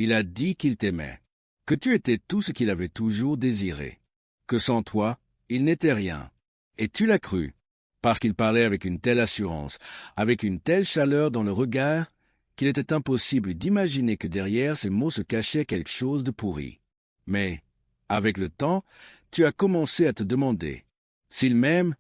Il a dit qu'il t'aimait, que tu étais tout ce qu'il avait toujours désiré, que sans toi, il n'était rien. Et tu l'as cru, parce qu'il parlait avec une telle assurance, avec une telle chaleur dans le regard, qu'il était impossible d'imaginer que derrière ces mots se cachait quelque chose de pourri. Mais, avec le temps, tu as commencé à te demander, s'il m'aime,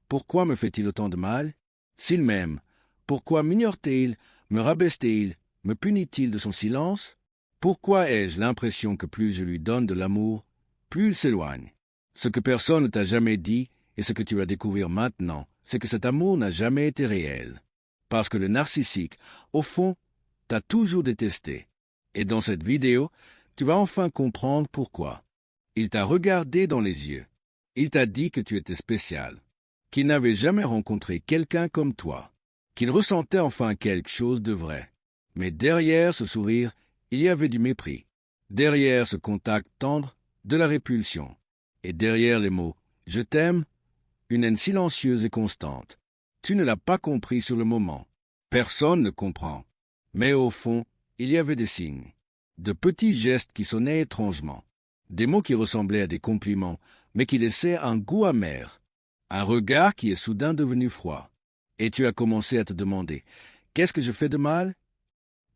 pourquoi me fait-il autant de mal? S'il m'aime, pourquoi m'ignore-t-il, me rabaisse-t-il, me punit-il de son silence? Pourquoi ai-je l'impression que plus je lui donne de l'amour, plus il s'éloigne? Ce que personne ne t'a jamais dit, et ce que tu vas découvrir maintenant, c'est que cet amour n'a jamais été réel. Parce que le narcissique, au fond, t'a toujours détesté. Et dans cette vidéo, tu vas enfin comprendre pourquoi. Il t'a regardé dans les yeux. Il t'a dit que tu étais spécial, qu'il n'avait jamais rencontré quelqu'un comme toi, qu'il ressentait enfin quelque chose de vrai. Mais derrière ce sourire, il y avait du mépris. Derrière ce contact tendre, de la répulsion. Et derrière les mots « je t'aime », une haine silencieuse et constante. Tu ne l'as pas compris sur le moment. Personne ne comprend. Mais au fond, il y avait des signes. De petits gestes qui sonnaient étrangement. Des mots qui ressemblaient à des compliments, mais qui laissaient un goût amer. Un regard qui est soudain devenu froid. Et tu as commencé à te demander « qu'est-ce que je fais de mal ?»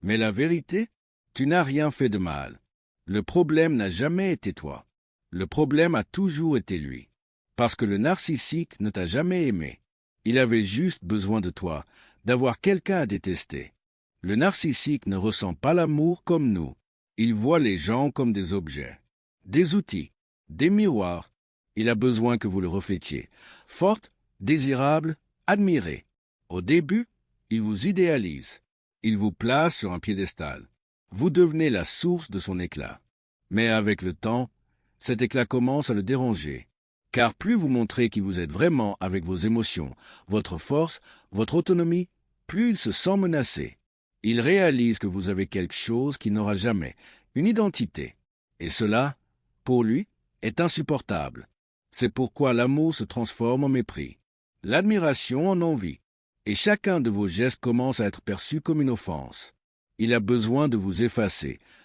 Mais la vérité, tu n'as rien fait de mal. Le problème n'a jamais été toi. Le problème a toujours été lui. Parce que le narcissique ne t'a jamais aimé. Il avait juste besoin de toi, d'avoir quelqu'un à détester. Le narcissique ne ressent pas l'amour comme nous. Il voit les gens comme des objets, des outils, des miroirs. Il a besoin que vous le reflétiez. Forte, désirable, admirée. Au début, il vous idéalise. Il vous place sur un piédestal. Vous devenez la source de son éclat. Mais avec le temps, cet éclat commence à le déranger. Car plus vous montrez qui vous êtes vraiment avec vos émotions, votre force, votre autonomie, plus il se sent menacé. Il réalise que vous avez quelque chose qu'il n'aura jamais, une identité. Et cela, pour lui, est insupportable. C'est pourquoi l'amour se transforme en mépris, l'admiration en envie, et chacun de vos gestes commence à être perçu comme une offense. Il a besoin de vous effacer,